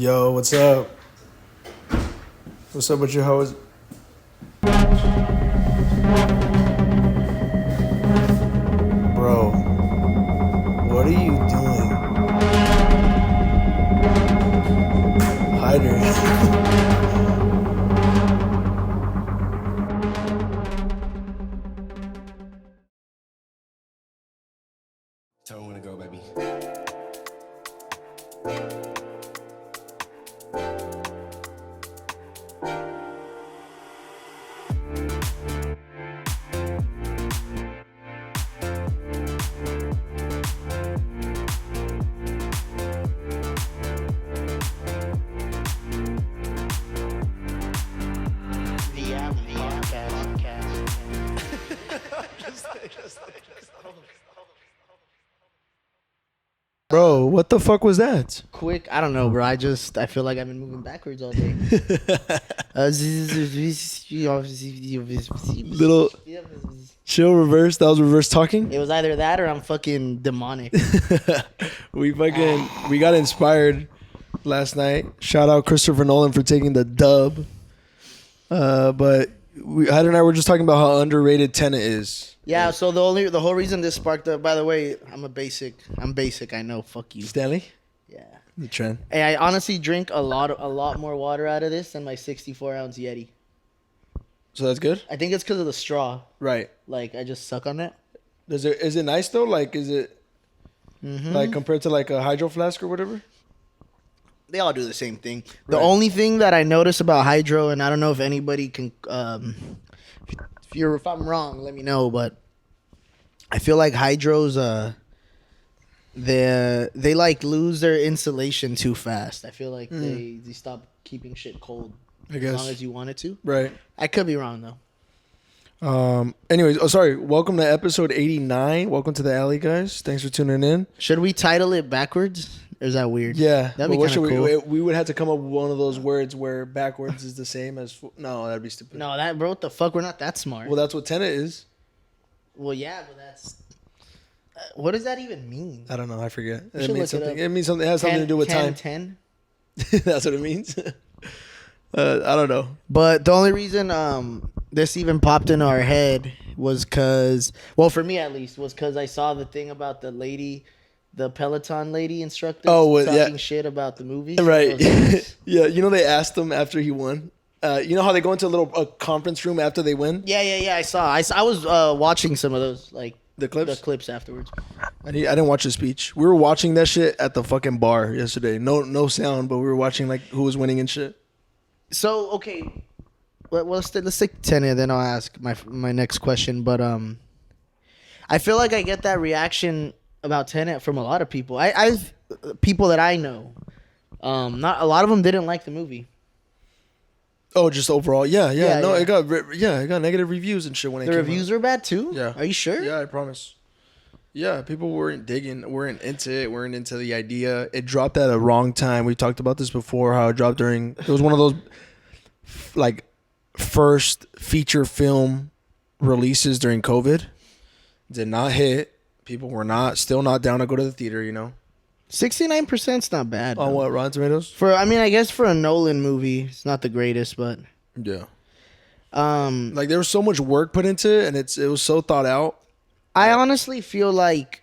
Yo, what's up? What's up with your hoes? Bro, what are you doing? Hide her. Tell me when to go, baby. The alleypodcast. Bro, what the fuck was that? Quick, I don't know, bro. I feel like I've been moving backwards all day. Little chill reverse. That was reverse talking. It was either that or I'm fucking demonic. We got inspired last night. Shout out Christopher Nolan for taking the dub. But Hyde and I were just talking about how underrated Tenet is. Yeah, so the whole reason this sparked up, by the way, I'm basic, I know, fuck you. Stanley? Yeah. The trend. Hey, I honestly drink a lot more water out of this than my 64-ounce Yeti. So that's good? I think it's because of the straw. Right. Like, I just suck on it. Is it nice though? Like, is it like compared to like a hydro flask or whatever? They all do the same thing. The Right. only thing that I notice about hydro, and I don't know if anybody can, if I'm wrong, let me know. But I feel like hydros, they like lose their insulation too fast. I feel like they stop keeping shit cold I guess. as long as you want it to. Right. I could be wrong though. Anyways, sorry. Welcome to episode 89. Welcome to the alley, guys. Thanks for tuning in. Should we title it backwards? Or is that weird? Yeah. That'd be but what kind of should cool. we would have to come up with one of those words where backwards is the same as no, that'd be stupid. No, that bro, what the fuck? We're not that smart. Well, that's what Tenet is. Well, yeah, but that's. What does that even mean? I don't know. I forget. We It should means look it something. up. It means something. It has something to do with time. 10. That's what it means. I don't know. But the only reason this even popped into our head was because, well, for me at least, was because I saw the thing about the lady, the Peloton lady instructor, talking shit about the movie. Right. Nice. Yeah. You know, they asked him after he won. You know how they go into a little conference room after they win? Yeah. I saw. I was watching some of those, like The clips? afterwards. I didn't watch the speech. We were watching that shit at the fucking bar yesterday. No sound, but we were watching like who was winning and shit. So okay, well let's take 10 and then I'll ask my next question. But I feel like I get that reaction about Tenet from a lot of people. I've people that I know. Not a lot of them didn't like the movie. Oh, just overall, yeah. No, Yeah. it got negative reviews and shit when it The came reviews out. were bad too. Yeah. Are you sure? Yeah, I promise. Yeah, people weren't into it, weren't into the idea. It dropped at a wrong time. We talked about this before. How it dropped it was one of those like first feature film releases during COVID. Did not hit. People were still not down to go to the theater. 69%'s not bad. On though. what, Rotten Tomatoes? I guess for a Nolan movie, it's not the greatest, but Yeah. Like there was so much work put into it, and it was so thought out. I honestly feel like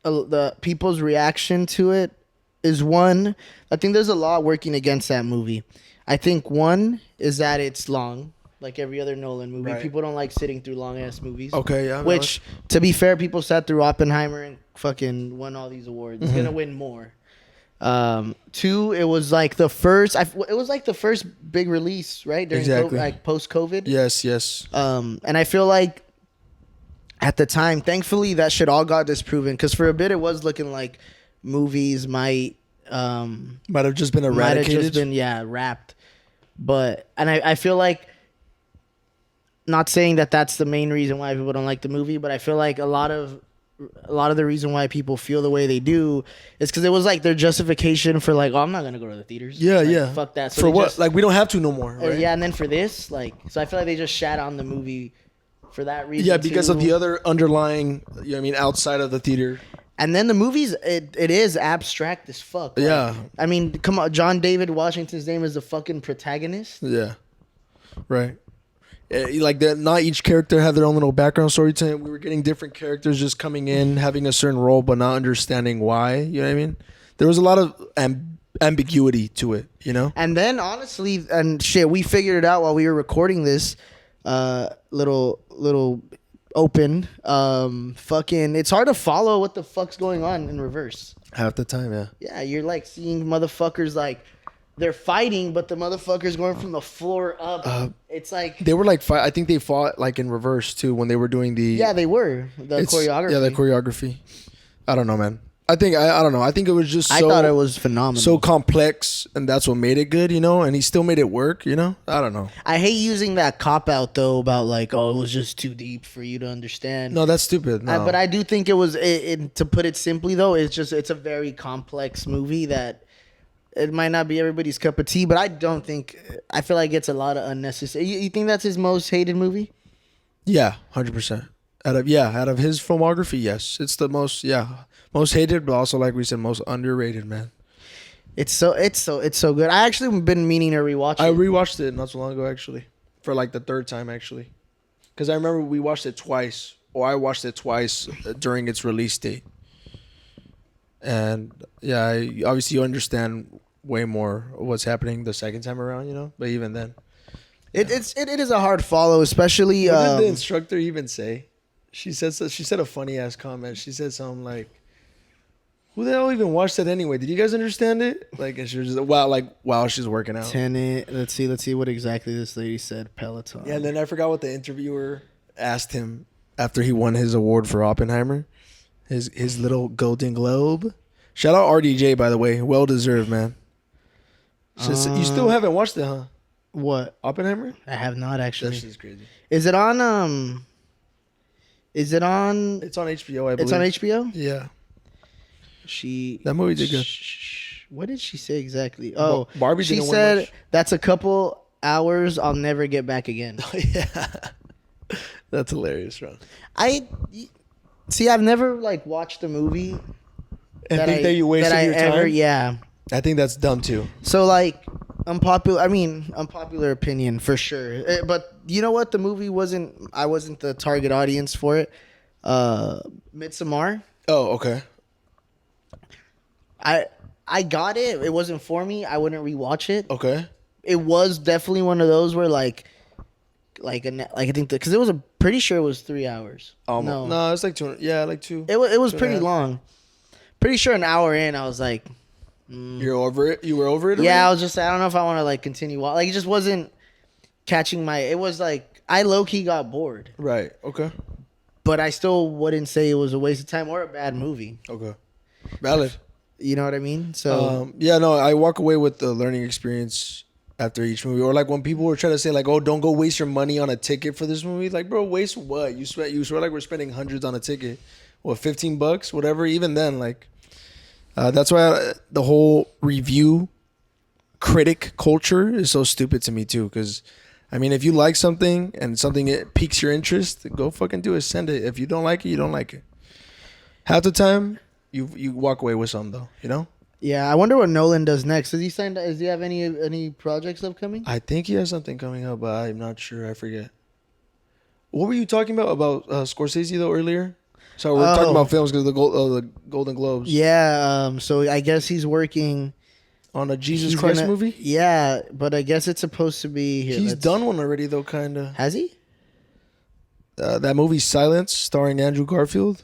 the people's reaction to it is one. I think there's a lot working against that movie. I think one is that it's long, like every other Nolan movie. Right. People don't like sitting through long ass movies. Okay, yeah. Which, to be fair, people sat through Oppenheimer and fucking won all these awards. It's gonna win more. Two, it was like the first. It was like the first big release, right? During Exactly. like post COVID. Yes. And I feel like at the time, thankfully, that shit all got disproven. Because for a bit, it was looking like movies might Might have just been might have eradicated. just been wrapped. But I feel like, not saying that that's the main reason why people don't like the movie, but I feel like a lot of the reason why people feel the way they do is because it was like their justification for like, oh, I'm not gonna go to the theaters. Yeah, Like, yeah. Fuck that. So For they what? just- Like we don't have to no more, right? Yeah, and then for this, like, so I feel like they just shat on the movie for that reason. Yeah, because of too. the other underlying, outside of the theater. And then the movies, it is abstract as fuck. Like, Yeah. I mean, come on, John David Washington's name is the fucking protagonist. Yeah. Right. Like that, not each character had their own little background story to it. We were getting different characters just coming in, having a certain role, but not understanding why. You know what I mean? There was a lot of ambiguity to it. You know? And then honestly, and shit, we figured it out while we were recording this. Little open. Fucking, it's hard to follow what the fuck's going on in reverse. Half the time, yeah. Yeah, you're like seeing motherfuckers like they're fighting, but the motherfuckers going from the floor up. It's like They were like I think they fought like in reverse too when they were doing the. yeah, they were the choreography. Yeah, the choreography. I don't know, man. I think I don't know. I think it was just. I thought it was phenomenal. So complex, and that's what made it good, you know. And he still made it work, you know. I don't know. I hate using that cop out though about like, oh, it was just too deep for you to understand. No, that's stupid. No. But I do think it was. To put it simply though, it's a very complex movie that it might not be everybody's cup of tea. But I don't think. I feel like it's a lot of unnecessary. You think that's his most hated movie? Yeah, 100%. Out of his filmography, yes, it's the most hated, but also like we said, most underrated, man. It's so good. I actually been meaning to rewatch it. I rewatched it not so long ago, actually, for like the third time, actually, because I remember we watched it twice, or I watched it twice during its release date, and yeah, obviously you understand way more what's happening the second time around, you know. But even then, it is a hard follow, especially. What did the instructor even say? She said a funny ass comment. She said something like, "Who the hell even watched that anyway? Did you guys understand it?" Like, and she was just while she's working out. Tenet. Let's see what exactly this lady said. Peloton. Yeah, and then I forgot what the interviewer asked him after he won his award for Oppenheimer, his little Golden Globe. Shout out RDJ, by the way, well deserved, man. You still haven't watched it, huh? What? Oppenheimer? I have not actually. That shit's crazy. Is it on? Is it on? It's on HBO, I believe. It's on HBO. Yeah. That movie did good. What did she say exactly? Oh, Barbie. She didn't said win much. that's a couple hours I'll never get back again. Yeah. That's hilarious, bro. I've never like watched a movie And think that you wasted your time. Yeah. I think that's dumb too. So like unpopular opinion for sure. But you know what? The movie I wasn't the target audience for it. Midsommar. Oh, okay. I got it. It wasn't for me. I wouldn't rewatch it. Okay. It was definitely one of those where I think because it was pretty sure it was 3 hours. No, it's like 2. Yeah, like 2. It was pretty long. Pretty sure an hour in, I was like, You're over it. You were over it. yeah. I already? was just I don't know if I want to like continue. Like it just wasn't catching my. It was like I low key got bored, Right. Okay. but I still wouldn't say it was a waste of time or a bad movie. Okay. Valid. You know what I mean? So Yeah, no, I walk away with the learning experience after each movie, or like when people were trying to say like, "Oh, don't go waste your money on a ticket for this movie." Like, bro, waste what? You swear like we're spending hundreds on a ticket. What, $15, whatever. Even then, like, that's why the whole review critic culture is so stupid to me too. Because, I mean, if you like something and something it piques your interest, go fucking do it. Send it. If you don't like it, you don't like it. Half the time, you walk away with something though. You know. yeah, I wonder what Nolan does next. Does he have any projects upcoming? I think he has something coming up, but I'm not sure. I forget. What were you talking about Scorsese though earlier? So we're talking about films because the Golden Globes. Yeah. So I guess he's working On a Jesus Christ movie. Yeah, but I guess it's supposed to be. He's done one already though, kind of. Has he? That movie Silence, starring Andrew Garfield.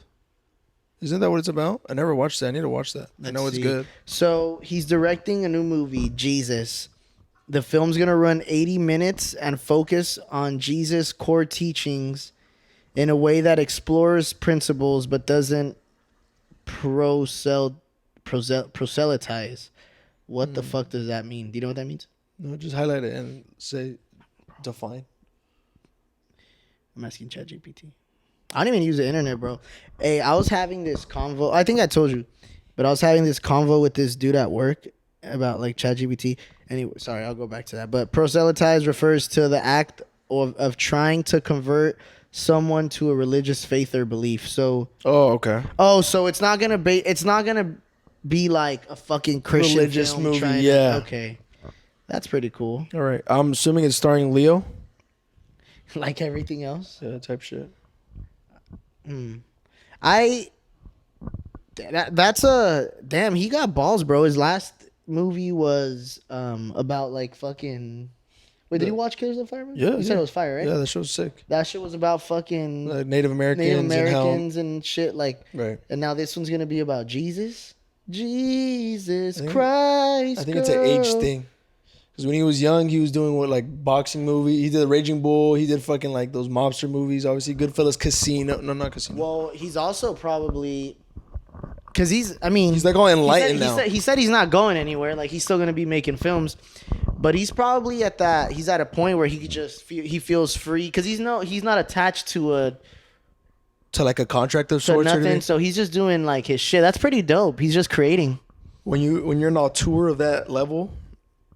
Isn't that what it's about? I never watched that. I need to watch that. I know it's good. So he's directing a new movie, Jesus. The film's gonna run 80 minutes and focus on Jesus' core teachings in a way that explores principles but doesn't proselytize. What the fuck does that mean? Do you know what that means? No, just highlight it and say define. I'm asking ChatGPT. I don't even use the internet, bro. Hey, I was having this convo. I think I told you, but I was having this convo with this dude at work about like ChatGPT. Anyway, sorry, I'll go back to that. But proselytize refers to the act of trying to convert someone to a religious faith or belief. So Oh, okay. so it's not gonna be like a fucking Christian Religious film movie, trying yeah. to, okay, that's pretty cool. All right. I'm assuming it's starring Leo. Like everything else. Yeah, type shit. That's a damn. He got balls, bro. His last movie was about like fucking. Wait, did you watch Killers of the Fire? Yeah, You said it was fire, right? Yeah, that show's sick. That shit was about fucking Like Native Americans, and shit. Like, Right. and now this one's gonna be about Jesus. Jesus Christ. I think it's an age thing. Because when he was young, he was doing what, like boxing movie. He did the Raging Bull. He did fucking like those mobster movies. Obviously, Goodfellas, Casino. No, not Casino. Well, he's also probably because he's like all enlightened now. He said he's not going anywhere. Like he's still gonna be making films, but he's probably he's at a point where he could just he feels free because he's not attached to like a contract of to sorts. nothing. So he's just doing like his shit. That's pretty dope. He's just creating. When you're on a tour of that level,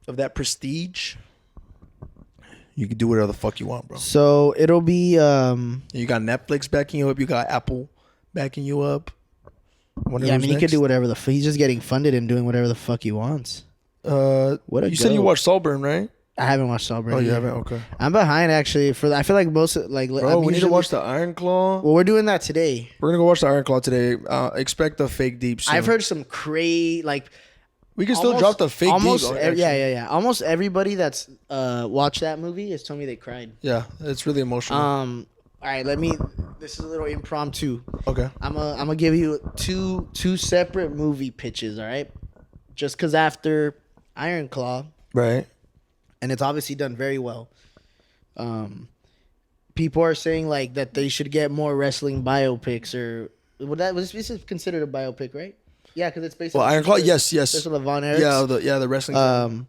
of that prestige, you can do whatever the fuck you want, bro. So it'll be You got Netflix backing you up. You got Apple backing you up. yeah, I mean, he could do whatever he's just getting funded and doing whatever the fuck he wants. You said you watched Saltburn, right? I haven't watched Saltburn. Oh, you haven't? Okay. I'm behind actually. I feel like most like. Bro, we need to watch the Iron Claw. Well, we're doing that today. We're gonna go watch the Iron Claw today. Expect the fake deep soon. I've heard some crazy like. We can still drop the fake deep. Yeah. Almost everybody that's watched that movie has told me they cried. Yeah, it's really emotional. All right, this is a little impromptu. Okay. I'm gonna give you two separate movie pitches. All right, just because after Iron Claw, Right. and it's obviously done very well. People are saying like that they should get more wrestling biopics, or this is considered a biopic, right? Yeah, because it's based on Iron Claw. Yes. based on the Von Erichs. Yeah, the wrestling.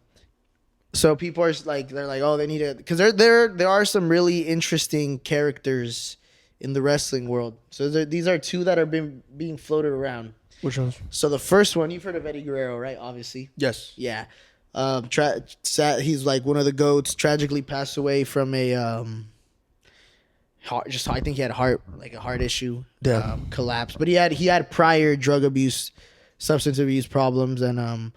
So people are like, they're like, oh, they need it because there are some really interesting characters in the wrestling world. So these are two that are being floated around. Which ones? So the first one, you've heard of Eddie Guerrero, right? Obviously. Yes. Yeah. He's like one of the GOATs. Tragically passed away from a I think he had a heart issue. Yeah. Collapse. But he had prior drug abuse, substance abuse problems, and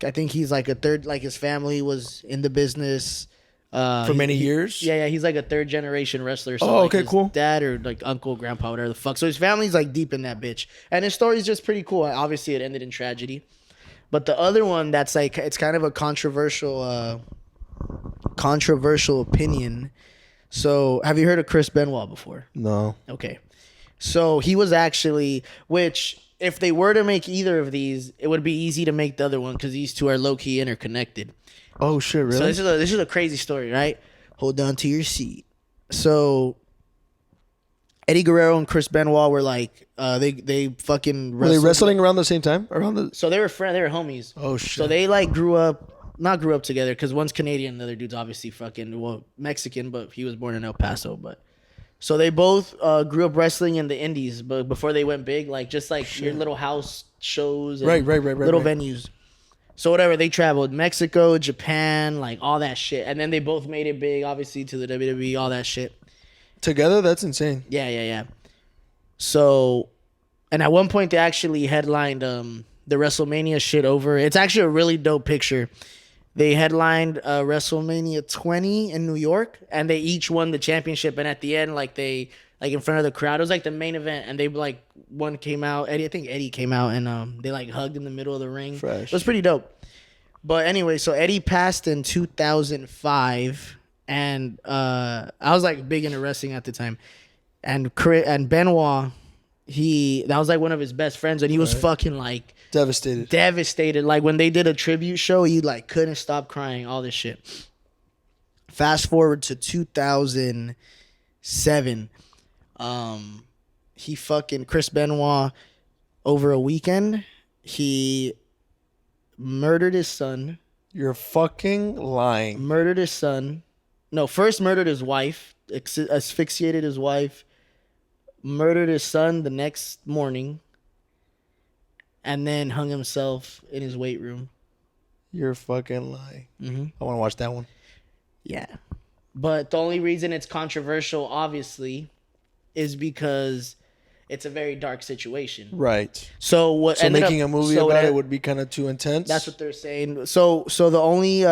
I think he's like his family was in the business for many years. Yeah, he's like a third generation wrestler. So okay, his cool. Dad or like uncle, grandpa, whatever the fuck. So his family's like deep in that bitch, and his story's just pretty cool. Obviously, it ended in tragedy. But the other one that's like it's kind of a controversial opinion. So have you heard of Chris Benoit before? No. Okay. So he was actually, which if they were to make either of these, it would be easy to make the other one because these two are low key interconnected. Oh shit! Really? So this is a crazy story, right? Hold on to your seat. So Eddie Guerrero and Chris Benoit were like they fucking were they wrestling around the same time? So they were they were homies. Oh shit! So they like grew up together because one's Canadian, the other dude's obviously fucking Mexican, but he was born in El Paso. But so they both grew up wrestling in the indies, but before they went big, like just like your little house shows, and right, little venues. So whatever, they traveled Mexico, Japan, like all that shit, and then they both made it big, obviously to the WWE, all that shit. Together, that's insane. Yeah. So, and at one point they actually headlined the WrestleMania shit over. It's actually a really dope picture. They headlined WrestleMania 20 in New York, and they each won the championship. And at the end, like in front of the crowd, it was like the main event, and they like one came out. I think Eddie came out, and they like hugged in the middle of the ring. Fresh. It was pretty dope. But anyway, so Eddie passed in 2005. And I was like big into wrestling at the time, and Benoit, that was like one of his best friends, and he was fucking like devastated. Like when they did a tribute show, he like couldn't stop crying, all this shit. Fast forward to 2007, Chris Benoit, over a weekend, he murdered his son. You're fucking lying. Murdered his son. No, first murdered his wife, asphyxiated his wife, murdered his son the next morning, and then hung himself in his weight room. You're fucking lying. Mm-hmm. I want to watch that one. Yeah. But the only reason it's controversial, obviously, is because it's a very dark situation. Right. So what? So ended making up, a movie so about it would be kind of too intense. That's what they're saying. So the only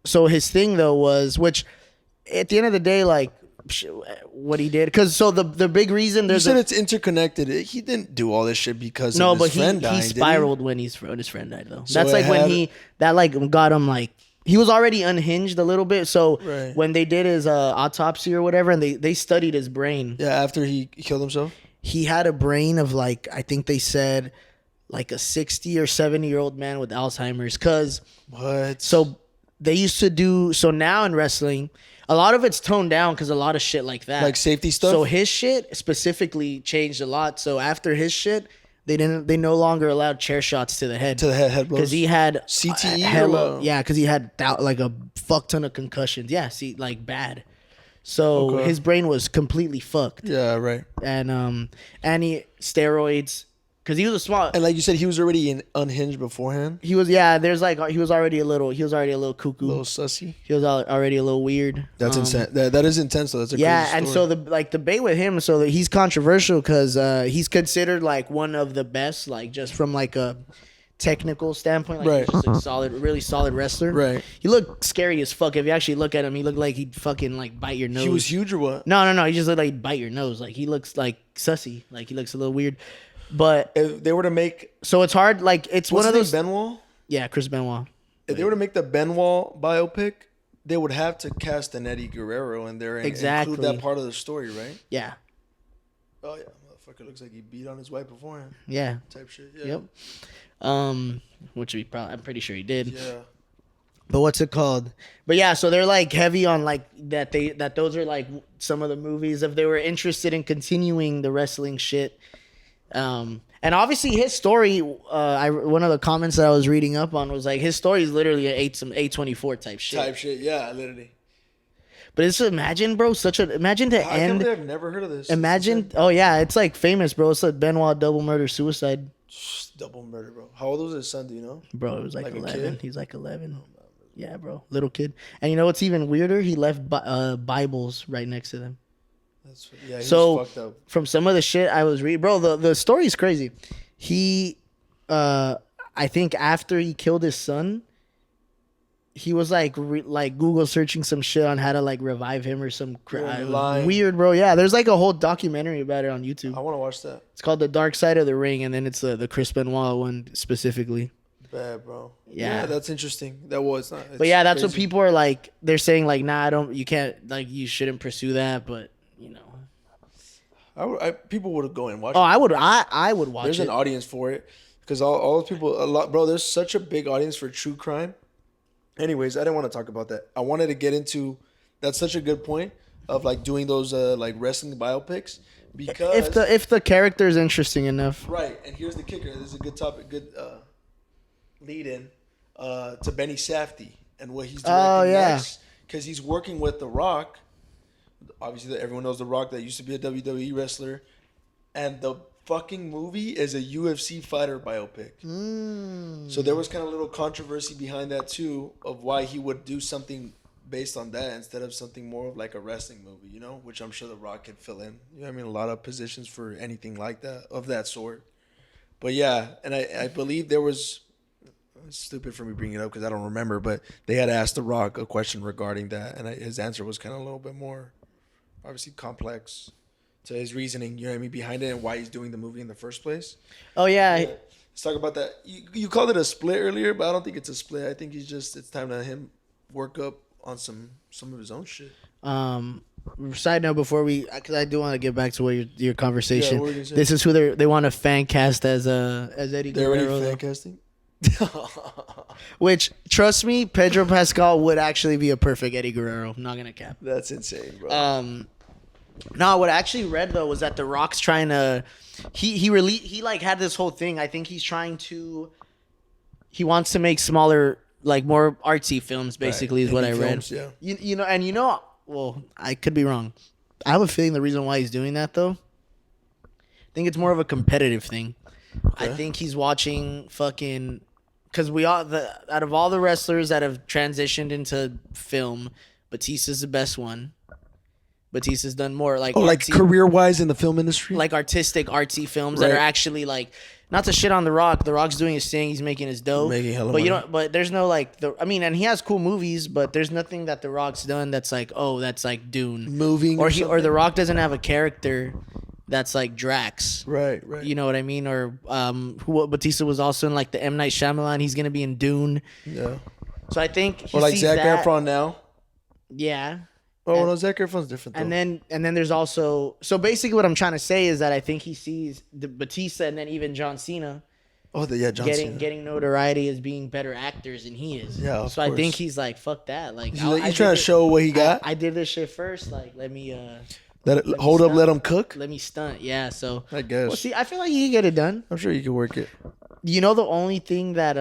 so his thing though was, which at the end of the day, like what he did, because so the big reason You said it's interconnected. He didn't do all this shit because of his friend dying. He spiraled when his friend died though. So that's like when that got him like. He was already unhinged a little bit, so when they did his autopsy or whatever, and they studied his brain. Yeah, after he killed himself, he had a brain of like, I think they said like a 60 or 70-year-old man with Alzheimer's. Cause what? So they used to do so now in wrestling, a lot of it's toned down because a lot of shit like that, like safety stuff. So his shit specifically changed a lot. So after his shit, they no longer allowed chair shots to the head. Head blows. Because he had CTE. Yeah, because he had like a fuck ton of concussions. Yeah, like bad. So his brain was completely fucked. Yeah, right. And he steroids. Because he was a small, and like you said, he was already unhinged beforehand. He was, yeah. There's like he was already a little cuckoo, a little sussy. He was already a little weird. That's intense. That is intense. Though. That's a yeah. crazy And story. so the debate with him, so that he's controversial because he's considered like one of the best, like just from like a technical standpoint, like he's just a really solid wrestler. Right. He looked scary as fuck. If you actually look at him, he looked like he'd fucking like bite your nose. He was huge or what? No. He just looked like he'd bite your nose. Like he looks like sussy. Like he looks a little weird. But if they were to make, so it's hard. Like it's one of those. Benoit. Yeah, Chris Benoit. If they were to make the Benoit biopic, they would have to cast an Eddie Guerrero in there and include that part of the story, right? Yeah. Oh yeah, motherfucker looks like he beat on his wife beforehand. Yeah. Type shit. Yeah. Yep. Which I'm pretty sure he did. Yeah. But what's it called? But yeah, so they're like heavy on like that those are like some of the movies if they were interested in continuing the wrestling shit. And obviously his story, one of the comments that I was reading up on was like his story is literally an A24 type shit. Yeah, literally. But it's imagine, bro, imagine to end. I've never heard of this. Imagine, oh yeah, it's like famous, bro. It's like Benoit double murder suicide. Double murder, bro. How old was his son? Do you know? Bro, it was like 11. He's like 11. Yeah, bro, little kid. And you know what's even weirder? He left Bibles right next to them. Yeah, he so was fucked up. From some of the shit I was reading, bro, the story is crazy. He, I think after he killed his son, he was like Google searching some shit on how to like revive him or some weird, bro. Yeah, there's like a whole documentary about it on YouTube. I want to watch that. It's called The Dark Side of the Ring, and then it's the Chris Benoit one specifically. Bad, bro. Yeah, that's interesting. That was not. But yeah, that's crazy. What people are like. They're saying like, nah, you can't, like, you shouldn't pursue that, but. You know, people would go and watch. Oh, I would watch. There's an audience for it because all those people, a lot, bro. There's such a big audience for true crime. Anyways, I didn't want to talk about that. I wanted to get into. That's such a good point of like doing those like wrestling biopics because if the character is interesting enough, right? And here's the kicker. This is a good topic, good lead in to Benny Safdie and what he's doing next because he's working with The Rock. Obviously, everyone knows The Rock that used to be a WWE wrestler. And the fucking movie is a UFC fighter biopic. So there was kind of a little controversy behind that, too, of why he would do something based on that instead of something more of like a wrestling movie, you know, which I'm sure The Rock can fill in. You know what I mean? A lot of positions for anything like that, of that sort. But yeah, and I believe there was... It's stupid for me bringing it up because I don't remember, but they had asked The Rock a question regarding that, and his answer was kind of a little bit more... obviously complex to his reasoning, you know what I mean, behind it and why he's doing the movie in the first place. Oh, yeah. Let's talk about that. You called it a split earlier, but I don't think it's a split. I think it's time to him work up on some of his own shit. Side note before because I do want to get back to what your conversation. Yeah, this is who they want to fan cast as Eddie Guerrero. They're already fan casting? Which, trust me, Pedro Pascal would actually be a perfect Eddie Guerrero. I'm not gonna cap. That's insane, bro. No, what I actually read though was that The Rock's trying to. He like had this whole thing. I think he's trying to. He wants to make smaller, like more artsy films. Basically, is what I read. Films, yeah. You know. Well, I could be wrong. I have a feeling the reason why he's doing that though. I think it's more of a competitive thing. Okay. I think he's watching fucking. Because out of all the wrestlers that have transitioned into film, Batista's the best one. Batista's done more like like career wise in the film industry, like artistic, artsy films that are actually like, not to shit on The Rock. The Rock's doing his thing. He's making his dough. Making hella but you money. don't. But there's no like and he has cool movies, but there's nothing that The Rock's done that's like, oh, that's like Dune moving or The Rock doesn't have a character that's like Drax. Right. You know what I mean? Or Batista was also in like the M. Night Shyamalan. He's gonna be in Dune. Yeah. So I think he Or like sees Zac that. Efron now. Yeah. Oh no, Zac Efron's different though. And then there's also, so basically what I'm trying to say is that I think he sees the Batista and then even John Cena John Cena. getting notoriety as being better actors than he is. Yeah, of so I course. think he's like, fuck that. Like He's I trying to show what he got. I did this shit first. Like let me Hold up, let him cook. let me stunt. Yeah. So I guess. well, see, I feel like he can get it done. I'm sure you can work it. You know, the only thing that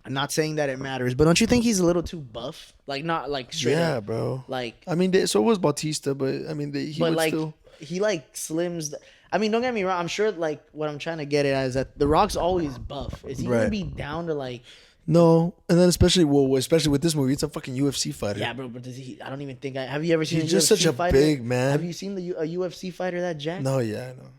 I'm not saying that it matters, but don't you think he's a little too buff? Like not like straight up. Bro. Like I mean, so was Bautista, but I mean, he but would like still. he like slims. I mean, don't get me wrong. I'm sure like what I'm trying to get at is that The Rock's always buff. Is he gonna be down to like? No, and then especially with this movie, it's a fucking UFC fighter. Yeah, bro. But does he? I don't even think. Have you ever seen? He's a just UFC such a fighter? big man. Have you seen a UFC fighter that jacked? No, yeah, I know.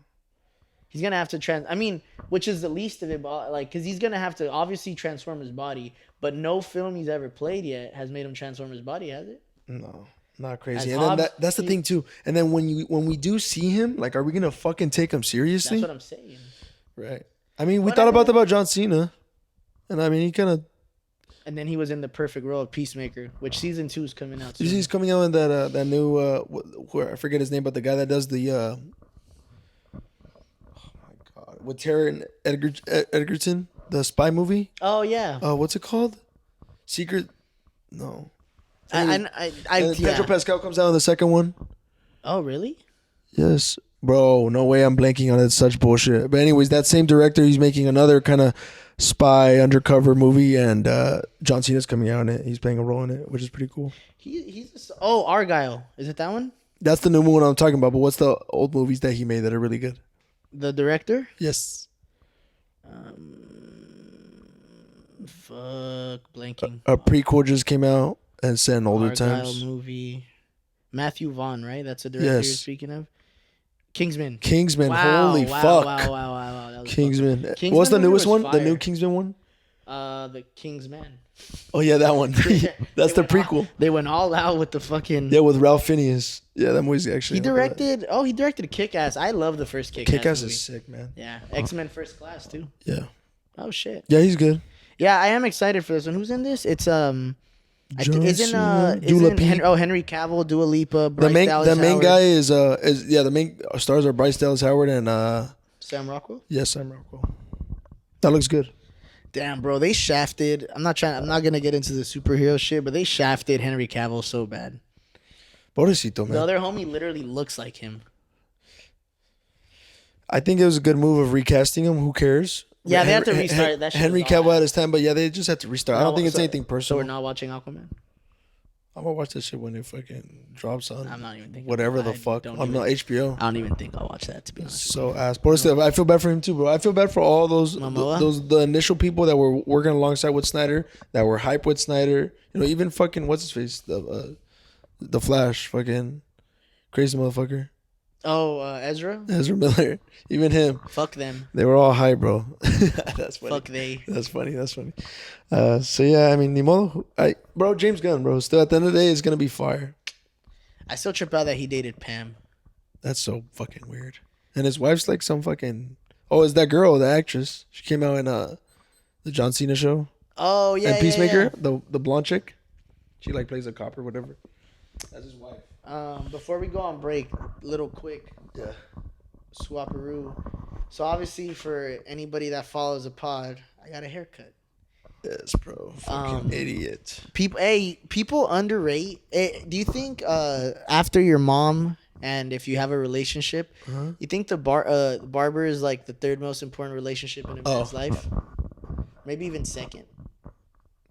He's gonna have to I mean, which is the least of it, but like, because he's gonna have to obviously transform his body. But no film he's ever played yet has made him transform his body, has it? No, not crazy. As And then Hobbs, that's the thing too. And then when we do see him, like, are we gonna fucking take him seriously? That's what I'm saying. Right. I mean, we But thought I mean- about John Cena, and I mean, he kind of. And then he was in the perfect role of Peacemaker, which season 2 is coming out soon. He's coming out in that new where I forget his name, but the guy that does the oh my god, with Taron Egerton, the spy movie. Oh yeah. What's it called? Secret. No. I Pedro Pascal comes out in the second one. Oh really? Yes, bro. No way. I'm blanking on it. It's such bullshit. But anyways, that same director, he's making another kind of spy undercover movie, and John Cena's coming out in it. He's playing a role in it, which is pretty cool. Argyle. Is it that one? That's the new one I'm talking about. But what's the old movies that he made that are really good? The director? Yes. Fuck, blanking. A prequel just came out and set in older Argyle times. movie. Matthew Vaughn, right? That's the director you're speaking of. Kingsman. Wow, Holy wow, fuck. Wow. That was Kingsman. Kingsman What's the movie newest was one? The new fire. Kingsman one? The Kingsman. Oh yeah, that one. That's the prequel. They went all out with the fucking. Yeah, with Ralph Fiennes. Yeah, that movie's actually. He directed. Oh, he directed Kick-Ass. I love the first Kick-Ass. Kick-Ass movie. is sick, man. Yeah, X-Men First Class too. Yeah. Oh shit. Yeah, he's good. Yeah, I am excited for this one. Who's in this? It's John isn't Dua Lipa. Henry Cavill, Dua Lipa, The Bryce main Dallas Howard, guy is the main stars are Bryce Dallas Howard and Sam Rockwell. yes, Sam Rockwell. That looks good. Damn, bro, they shafted. I'm not gonna get into the superhero shit, but they shafted Henry Cavill so bad. Pobrecito, man. The other homie literally looks like him. I think it was a good move of recasting him. Who cares? Yeah, they have to restart that shit. Henry was all Cavill ass. at his time, but yeah, they just have to restart. I don't think it's anything So personal. we're not watching Aquaman. I'm gonna watch that shit when it fucking drops on. I'm not even thinking. Whatever I the fuck don't on even- HBO. I don't even think I'll watch that, to be honest. So ass. Pobrecito, I feel bad for him too, bro. I feel bad for all those the initial people that were working alongside with Snyder, that were hype with Snyder. You know, even fucking what's his face, the Flash, fucking crazy motherfucker. Oh, Ezra? Ezra Miller, even him. Fuck them. They were all high, bro. That's funny. Fuck they. That's funny. So yeah, I mean, ni modo. Bro, James Gunn, bro. Still, at the end of the day, it's gonna be fire. I still trip out that he dated Pam. That's so fucking weird. And his wife's like some fucking. Oh, is that girl, the actress? She came out in the John Cena show. Oh yeah. And Peacemaker, Yeah. the blonde chick. She like plays a cop or whatever. That's his wife. Before we go on break, little quick. Yeah. Swaparoo. So obviously, for anybody that follows the pod, I got a haircut. Yes, bro. Fucking idiot. People underrate. Do you think after your mom and if you have a relationship, you think the barber is like the third most important relationship in a man's life? Maybe even second.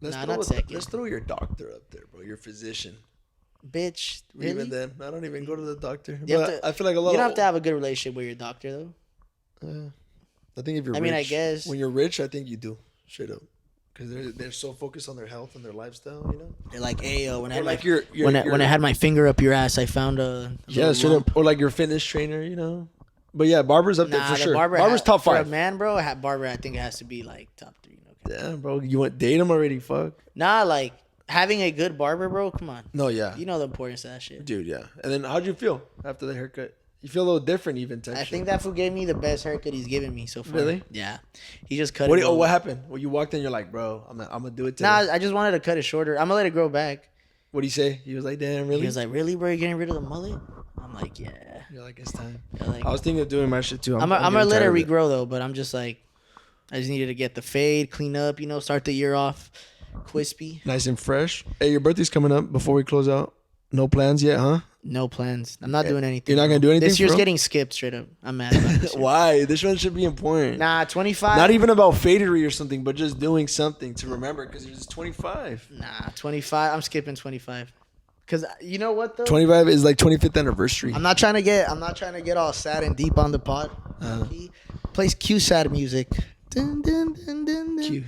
Not second. Let's throw your doctor up there, bro. Your physician. Bitch, really? Even then, I don't even go to the doctor. You But I feel like a lot. You don't have to have a good relationship with your doctor, though. I think if you're rich. I guess. When you're rich, I think you do. Straight up. Because they're so focused on their health and their lifestyle, you know. They're like, hey, when I Or had like when I had my finger up your ass, I found a yeah, straight up, or like your fitness trainer, you know. But yeah, barber's up there for sure. Barber's top for 5. a man, bro. Barber, I think it has to be like top 3. Okay. Damn, bro, you want date him already? Fuck. Nah, like having a good barber, bro. Come on. No, yeah. You know the importance of that shit, Dude. Yeah. And then how'd you feel after the haircut? You feel a little different, even. I think that fool gave me the best haircut he's given me so far. Really? Yeah. He just cut What? it. What happened? When you walked in, you're like, bro, I'm gonna do it today. Nah, I just wanted to cut it shorter. I'm gonna let it grow back. What did he say? He was like, damn, really? He was like, really, bro? You getting rid of the mullet? I'm like, yeah. You're like, it's time. Like, I was thinking of doing my shit too. I'm gonna let it regrow though, but I'm just like, I just needed to get the fade, clean up, you know, start the year off crispy. Nice and fresh. Hey, your birthday's coming up. Before we close out, no plans yet, huh? No plans. I'm not doing anything. You're not gonna do anything. This year's bro? getting skipped straight up. I'm mad about this. Why? This one should be important. Nah, 25. Not even about fadery or something, but just doing something to remember because you're just 25. Nah, 25. I'm skipping 25. Cause you know what though? 25 is like 25th anniversary. I'm not trying to get all sad and deep on the pod. Plays cue sad music. Dun, dun, dun, dun, dun. Cute.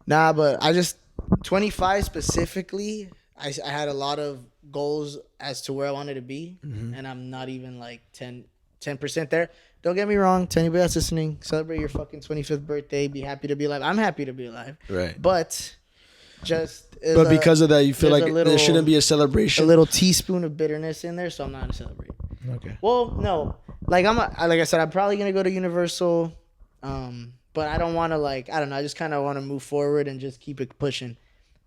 Nah, but I just 25 specifically. I had a lot of goals as to where I wanted to be, and I'm not even like 10% there. Don't get me wrong. To anybody that's listening, celebrate your fucking 25th birthday. Be happy to be alive. I'm happy to be alive. Right. But because of that, you feel like there shouldn't be a celebration. A little teaspoon of bitterness in there, so I'm not gonna celebrate. Okay. Well, no, like like I said, I'm probably gonna go to Universal, but I don't want to I don't know. I just kind of want to move forward and just keep it pushing.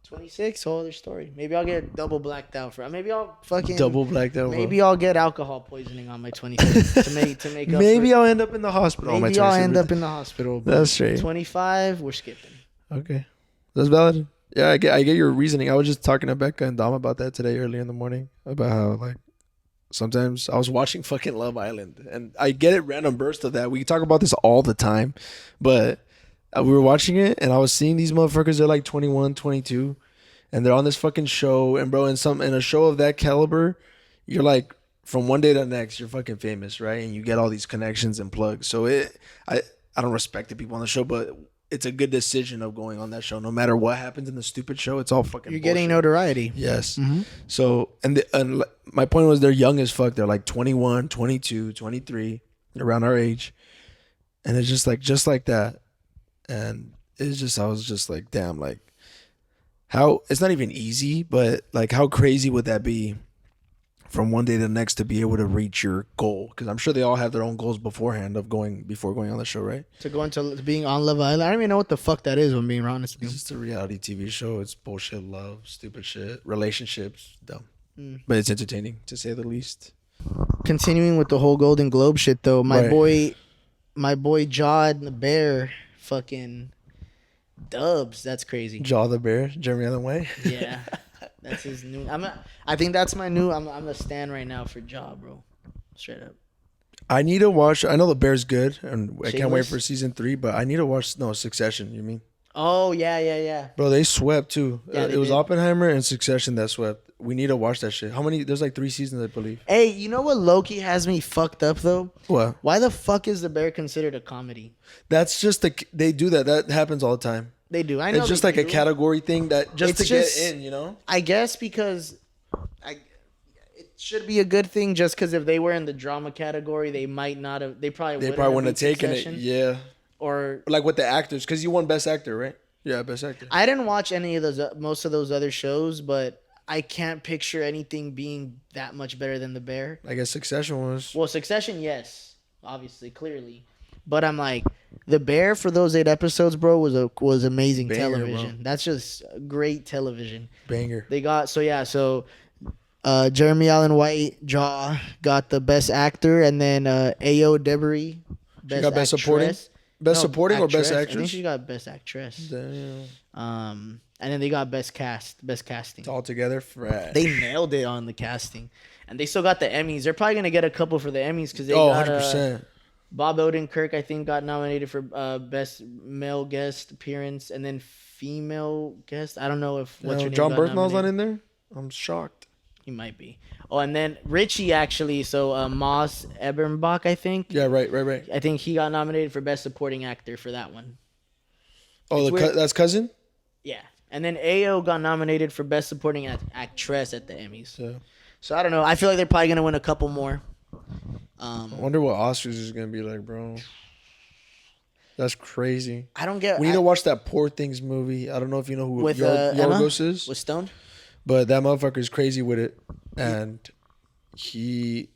26, whole other story. Maybe I'll get double blacked out for. Maybe I'll fucking double blacked out. Maybe I'll get alcohol poisoning on my 25th to make up. Maybe I'll end up in the hospital. Maybe I'll end up in the hospital. That's straight. 25, we're skipping. Okay, that's valid. Yeah, I get your reasoning. I was just talking to Becca and Dom about that today early in the morning about how like sometimes I was watching fucking Love Island and I get it random burst of that. We talk about this all the time, but we were watching it and I was seeing these motherfuckers. They're like 21, 22, and they're on this fucking show. And bro, in a show of that caliber, you're like from one day to the next, you're fucking famous, right? And you get all these connections and plugs. So I don't respect the people on the show, but it's a good decision of going on that show. No matter what happens in the stupid show, it's all fucking. You're bullshit. getting notoriety. Yes. Mm-hmm. So and my point was they're young as fuck. They're like 21, 22, 23, around our age, and it's just like that. And it's just, I was just like, damn, like how, it's not even easy, but like how crazy would that be from one day to the next to be able to reach your goal? Because I'm sure they all have their own goals beforehand before going on the show, right? To go into being on Love Island. I don't even know what the fuck that is, when being honest with you. It's just a reality TV show. It's bullshit, love, stupid shit, relationships, dumb. But it's entertaining, to say the least. Continuing with the whole Golden Globe shit, though, my boy Jaw and the Bear fucking dubs. That's crazy. Jaw the Bear, Jeremy Allen White. Yeah, that's his new. I think that's my new. I'm a stan right now for Jaw, bro. Straight up. I need to watch. I know the Bear's good, and I Shameless? can't wait for season 3. But I need to watch. No, Succession. You mean? Oh yeah. Bro, they swept too. Yeah, it was Oppenheimer and Succession that swept. We need to watch that shit. How many? There's like 3 seasons, I believe. Hey, you know what Loki has me fucked up though? What? Why the fuck is the Bear considered a comedy? That's just they do that. That happens all the time. They do. I know. It's just like a category thing that just to get in, you know. I guess because it should be a good thing. Just because if they were in the drama category, they might not have. They probably wouldn't have taken it. Yeah. Or like with the actors, because you won Best Actor, right? Yeah, Best Actor. I didn't watch any of most of those other shows, but I can't picture anything being that much better than The Bear. I guess Succession was. Well, Succession, yes, obviously, clearly, but I'm like, The Bear for those 8 episodes, bro, was amazing television. Bro. That's just great television. Banger. They got Jeremy Allen White, Jaw got the Best Actor, and then Ayo Debris, Best Supporting. Supporting or Best Actress? I think she got Best Actress. Damn. And then they got Best Casting. It's all together fresh. They nailed it on the casting, and they still got the Emmys. They're probably gonna get a couple for the Emmys because they got 100%. Bob Odenkirk, I think, got nominated for Best Male Guest Appearance, and then Female Guest. I don't know if what's your name John got Berthnall's not nominated. in there. I'm shocked. He might be. Oh, and then Richie actually. So Moss Eberbach, I think. Yeah, right. I think he got nominated for Best Supporting Actor for that one. Oh, It's weird. that's Cousin? Yeah. And then Ayo got nominated for Best Supporting Actress at the Emmys. Yeah. So I don't know. I feel like they're probably gonna win a couple more. I wonder what Oscars is gonna be like, bro. That's crazy. I don't get. We need to watch that Poor Things movie. I don't know if you know who with Yorgos is, with Stone. but that motherfucker is crazy with it, and his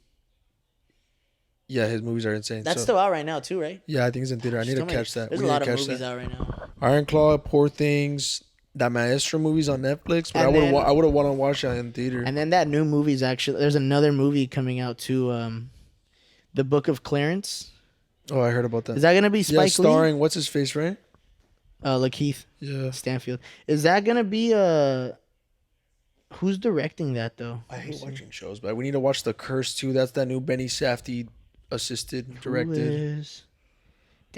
movies are insane. That's still out right now too, right? Yeah, I think it's in theater. I need to catch that. There's a lot of movies out right now. Iron Claw, Poor Things, that Maestro movie's on Netflix, but I would have want to watch that in theater. And then that new movie's actually there's another movie coming out too, The Book of Clarence. Oh, I heard about that. Is that gonna be Spike Lee? Starring what's his face, right? Lakeith. Yeah. Stanfield. Is that gonna be who's directing that though? I hate watching shows, but we need to watch The Curse too. That's that new Benny Safdie assisted, directed,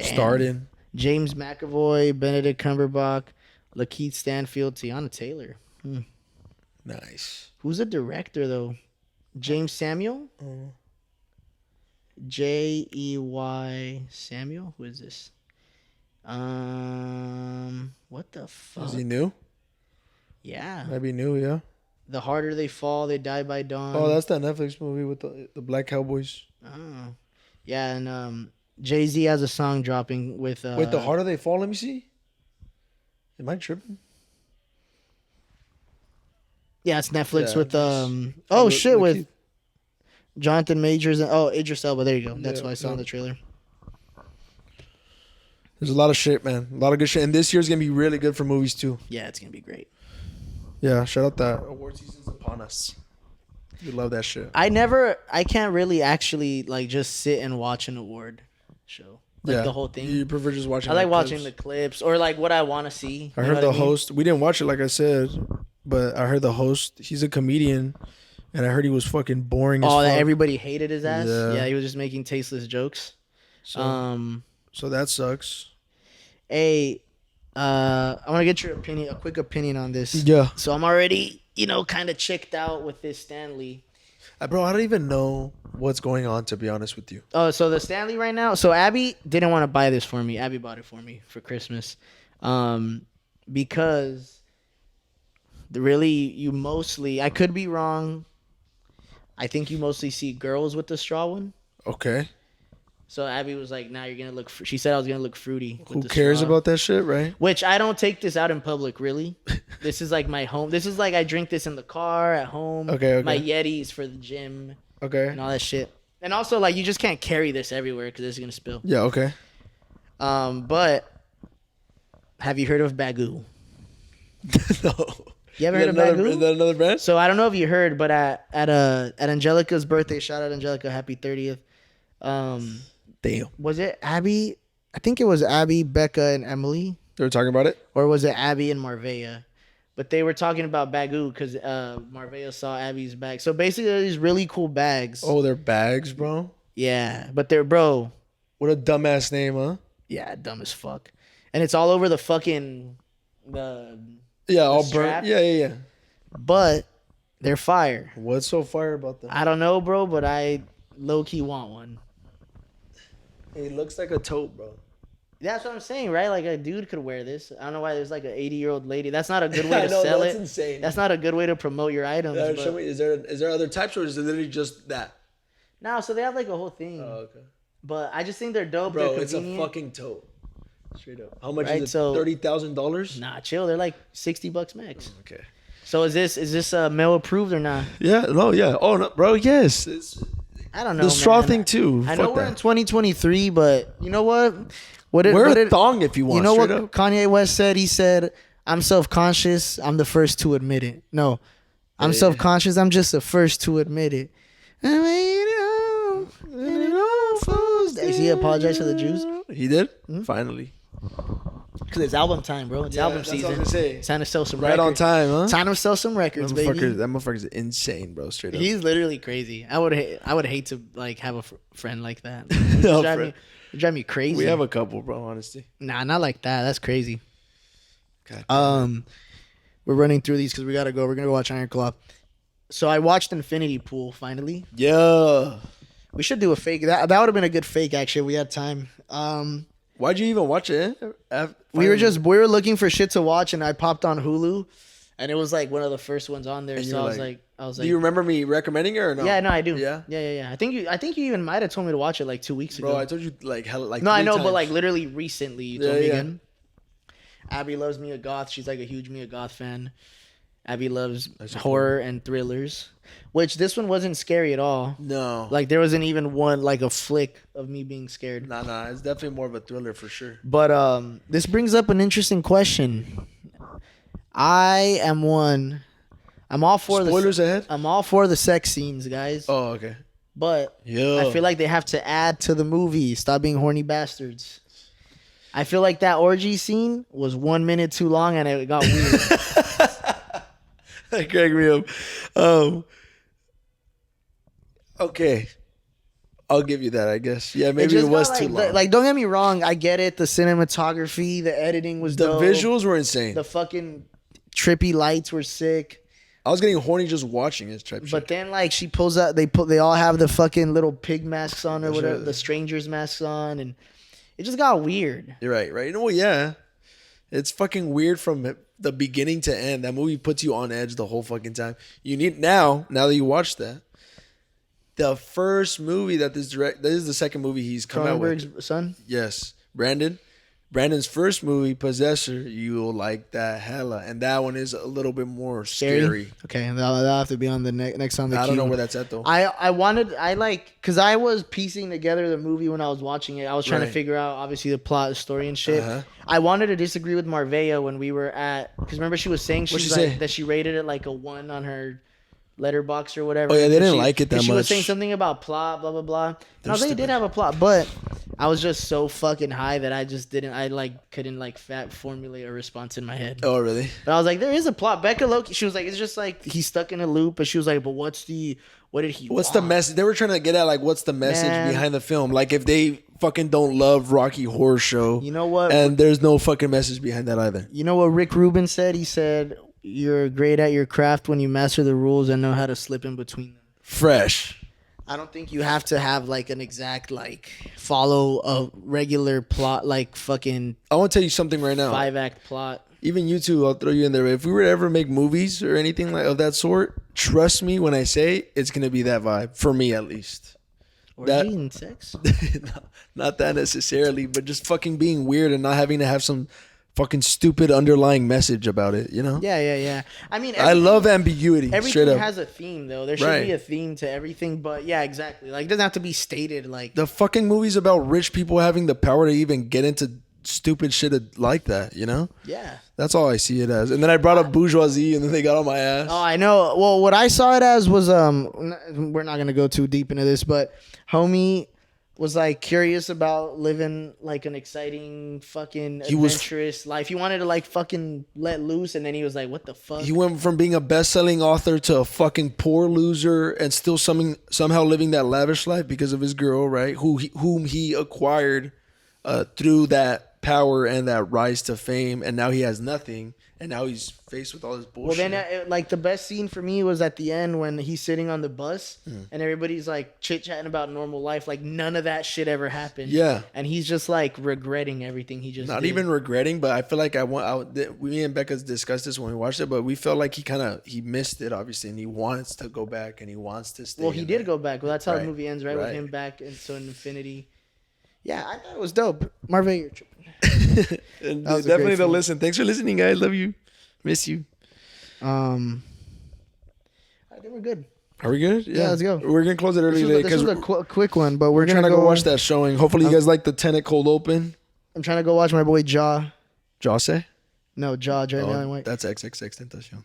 starred in. James McAvoy, Benedict Cumberbatch, Lakeith Stanfield, Tiana Taylor. Nice. Who's the director though? James Samuel? Jey Samuel? Who is this? What the fuck? Is he new? Yeah. Might be new, yeah. The Harder They Fall, They Die by Dawn. Oh, that's that Netflix movie with the Black Cowboys. Oh. Yeah, and Jay-Z has a song dropping with Wait, The Harder They Fall, let me see. Am I tripping? Yeah, it's Netflix with with with Jonathan Majors and Idris Elba. There you go. That's what I saw in the trailer. There's a lot of shit, man. A lot of good shit. And this year's going to be really good for movies, too. Yeah, it's going to be great. Yeah, shout out that award season's upon us. We love that shit. I can't really actually like just sit and watch an award show. Like the whole thing. You prefer just watching I like watching the clips or like what I want to see. I heard the host. We didn't watch it, like I said, but I heard the host. He's a comedian, and I heard he was fucking boring as fuck. That everybody hated his ass? Yeah. He was just making tasteless jokes. So that sucks. Hey, I want to get your opinion, a quick opinion on this. Yeah. So I'm already, kind of checked out with this Stanley. Bro, I don't even know what's going on, to be honest with you. Oh, so the Stanley right now. So Abby didn't want to buy this for me. Abby bought it for me for Christmas, because really I could be wrong. I think you mostly see girls with the straw one. Okay. So Abby was like, "Nah, you're gonna look." She said I was gonna look fruity. Who cares about that shit, right? Which I don't take this out in public, really. This is like my home. This is like I drink this in the car at home. Okay. My Yetis for the gym. Okay. And all that shit. And also, like, you just can't carry this everywhere because it's gonna spill. Yeah. Okay. But have you heard of Baggu? No. You ever heard of Baggu? Is that another brand? So I don't know if you heard, but at Angelica's birthday, shout out Angelica, happy 30th. Damn. Was it Abby? I think it was Abby, Becca, and Emily. They were talking about it? Or was it Abby and Marvea? But they were talking about Baggu because Marvea saw Abby's bag. So basically, they're these really cool bags. Oh, they're bags, bro? Yeah, but they're, bro. What a dumbass name, huh? Yeah, dumb as fuck. And it's all over the fucking... all strap. burnt. Yeah. But they're fire. What's so fire about that? I don't know, bro, but I low-key want one. It looks like a tote, bro. That's what I'm saying, right? Like a dude could wear this. I don't know why there's like an 80-year-old lady. That's not a good way to sell it. That's insane. That's not a good way to promote your items. Show me, is there other types, or is it literally just that? No, so they have like a whole thing. Oh, okay. But I just think they're dope. Bro, they're it's a fucking tote. Straight up. How much right, is it? $30,000? Nah, chill. They're like $60 max. Okay. So is this male approved or not? Yeah. No. Yeah. Oh no, bro. Yes. I don't know. The straw man. thing too. I know we're in 2023, but you know what? Wear a thong if you want. You know what Kanye West said? He said, "I'm self-conscious. I'm the first to admit it." No, I'm self-conscious. I'm just the first to admit it. Does he apologize for the Jews? He did. Finally. Because it's album time, bro. It's album season. What I was gonna say. It's time to sell some Right records. on time, huh? Time to sell some records, baby. That motherfucker's insane, bro. Straight up. He's literally crazy. I would hate to like have a friend like that. No, drive me crazy. We have a couple, bro. Honestly. Nah, not like that. That's crazy. God. We're running through these because we gotta go. We're gonna go watch Iron Claw. So I watched Infinity Pool finally. Yeah. We should do a fake. That would have been a good fake actually. If we had time. Why'd you even watch it? We were looking for shit to watch, and I popped on Hulu, and it was like one of the first ones on there. And So you're I was like, do you remember me recommending it or no? Yeah, no, I do. Yeah? Yeah. I think you even might have told me to watch it like 2 weeks ago. Bro, I told you like hell like no, I 3 know, times. but like literally recently you told me again. Abby loves Mia Goth. She's like a huge Mia Goth fan. Abby loves horror and thrillers, which this one wasn't scary at all. No. Like there wasn't even one like a flick of me being scared. Nah, it's definitely more of a thriller for sure. But this brings up an interesting question. I'm all for spoilers ahead. I'm all for the sex scenes, guys. Oh, okay. But Yeah. I feel like they have to add to the movie. Stop being horny bastards. I feel like that orgy scene was 1 minute too long and it got weird. That cracked me up. Okay. I'll give you that, I guess. Yeah, maybe it was too long. Like, don't get me wrong. I get it. The cinematography, the editing was dope. The visuals were insane. The fucking trippy lights were sick. I was getting horny just watching this type of shit. But then, like, she pulls out. They all have the fucking little pig masks on or whatever. The strangers masks on, and it just got weird. You're right. Well, yeah, it's fucking weird from the beginning to end. That movie puts you on edge the whole fucking time. You need now that you watch that. The first movie that this is the second movie he's come out with. Cronenberg's son? Yes. Brandon's first movie, Possessor, you'll like that hella. And that one is a little bit more scary. Okay, and that'll have to be on the next on the queue. I don't know where that's at though. Because I was piecing together the movie when I was watching it. I was trying to figure out, obviously, the plot, the story, and shit. I wanted to disagree with Marvea when we were at, because remember she was saying that she rated it like a 1 on her letterbox or whatever. Oh yeah, they didn't like it that much. She was saying something about plot, blah blah blah. And I was like, it did have a plot, but I was just so fucking high that I just couldn't formulate a response in my head. Oh really? But I was like, there is a plot. Becca Loki, she was like, it's just like he's stuck in a loop. But she was like, but what did he? What's the message? They were trying to get at like, what's the message behind the film? Like if they fucking don't love Rocky Horror Show, you know what? And there's no fucking message behind that either. You know what Rick Rubin said? He said, you're great at your craft when you master the rules and know how to slip in between them. Fresh. I don't think you have to have like an exact follow a regular plot fucking. I want to tell you something right now. 5-act plot. Even you two, I'll throw you in there. If we were to ever make movies or anything of that sort, trust me when I say it's gonna be that vibe for me at least. Orgy and sex? Not that necessarily, but just fucking being weird and not having to have some fucking stupid underlying message about it, you know? Yeah. I mean, I love ambiguity. Everything has a theme, though. There should be a theme to everything, but yeah, exactly. Like, it doesn't have to be stated like. The fucking movie's about rich people having the power to even get into stupid shit like that, you know? Yeah. That's all I see it as. And then I brought up bourgeoisie, and then they got on my ass. Oh, I know. Well, what I saw it as was we're not gonna go too deep into this, but homie was curious about living an exciting fucking adventurous life. He wanted to fucking let loose, and then he was like, "What the fuck?" He went from being a best-selling author to a fucking poor loser, and still somehow living that lavish life because of his girl, right? Whom he acquired through that power and that rise to fame, and now he has nothing, and now he's faced with all this bullshit. Well, then, the best scene for me was at the end when he's sitting on the bus and everybody's chit-chatting about normal life. None of that shit ever happened. Yeah. And he's just regretting everything he just Not did. even regretting, but I feel like me and Becca discussed this when we watched it, but we felt like he missed it, obviously, and he wants to go back and he wants to stay. Well, he did go back. Well, that's how the movie ends, right? With him back in infinity. Yeah, I thought it was dope. Marvin, you're tripping. Definitely don't listen. Thanks for listening, guys. Love you. Miss you. I think we're good. Are we good? Yeah, let's go. We're gonna close it early today because this was a quick one, but we're trying to go watch that showing. Hopefully, you guys like the Tenet cold open. I'm trying to go watch my boy Jaw. Jose? No, Jeremy Allen White. That's XXX Tentacion.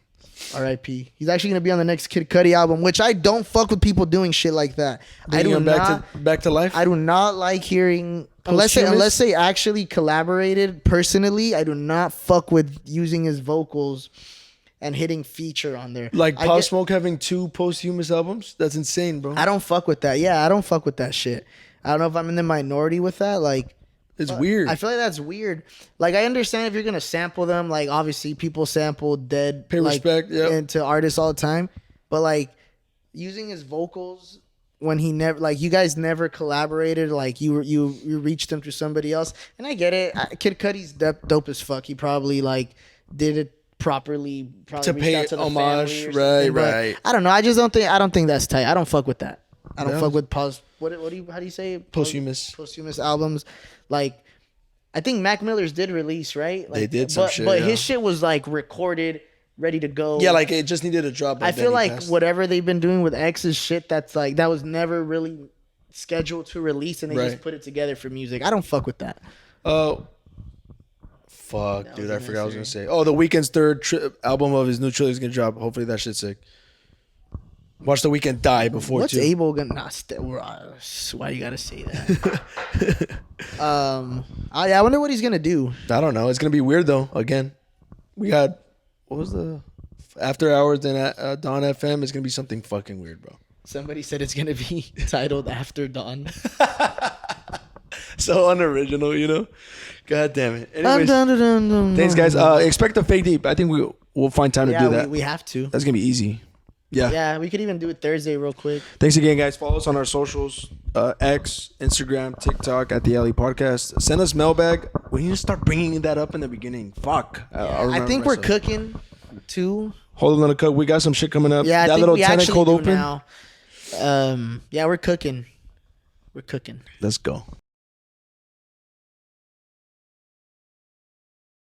R.I.P. He's actually gonna be on the next Kid Cudi album, which I don't fuck with people doing shit like that. Back to life. I do not like hearing unless they actually collaborated personally. I do not fuck with using his vocals and hitting feature on there. Like Pop Smoke having 2 posthumous albums. That's insane, bro. I don't fuck with that. Yeah, I don't fuck with that shit. I don't know if I'm in the minority with that. It's weird. I feel like that's weird. I understand if you're gonna sample them. Obviously, people sample dead. Pay respect, yeah. And to artists all the time. But using his vocals when he never like you guys never collaborated, like you reached him through somebody else. And I get it. Kid Cudi's dope as fuck. He probably like did it properly, probably To reached pay out to the homage, family or right, something, but right. I don't know. I don't think that's tight. I don't fuck with that. I don't Yeah. fuck with how do you say it? Posthumous albums. Like I think Mac Miller's did release, right? Like, They did some shit, but yeah. his shit was like recorded, ready to go. Yeah, like it just needed a drop. But I then feel he like passed. whatever they've been doing with X's shit, that's like that was never really scheduled to release, and they Right. just put it together for music. I don't fuck with that. Oh, fuck, That dude! was I forgot what I was gonna unnecessary. say. Oh, The Weeknd's third album of his new trilogy is gonna drop. Hopefully that shit's sick. Watch The Weeknd die before What's too. Abel gonna? Why you gotta say that? I wonder what he's gonna do. I don't know. It's gonna be weird though. Again, we got what was the After Hours and Dawn FM. It's gonna be something fucking weird, bro. Somebody said it's gonna be titled After Dawn. So unoriginal, you know. God damn it. Anyways, thanks guys. Expect a fake deep. I think we'll find time to do that. We have to. That's gonna be easy. Yeah. Yeah, we could even do it Thursday real quick. Thanks again, guys. Follow us on our socials: X, Instagram, TikTok at the Alley Podcast. Send us mailbag. We need to start bringing that up in the beginning. Fuck. I think we're cooking too. Hold on to cook. We got some shit coming up. Yeah, I that think little we Tenet actually cold do open. now. Yeah, we're cooking. We're cooking. Let's go.